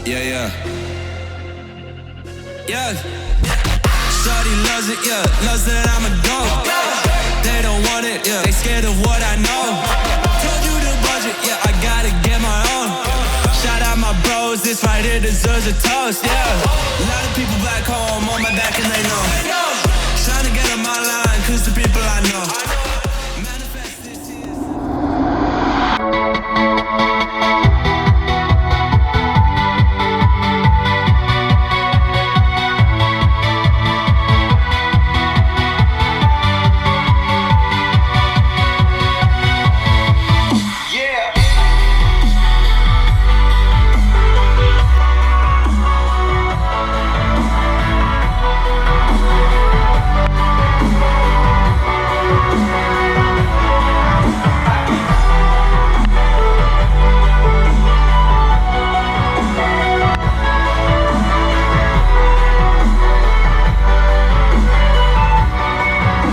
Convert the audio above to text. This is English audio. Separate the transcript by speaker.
Speaker 1: Yeah, yeah. Yeah. Shorty loves it, yeah. Loves that I'm a dog. They don't want it, yeah. They scared of what I know. Told you the budget, yeah. I gotta get my own. Shout out my bros, this right here deserves a toast, yeah. A lot of people back home on my back and they know.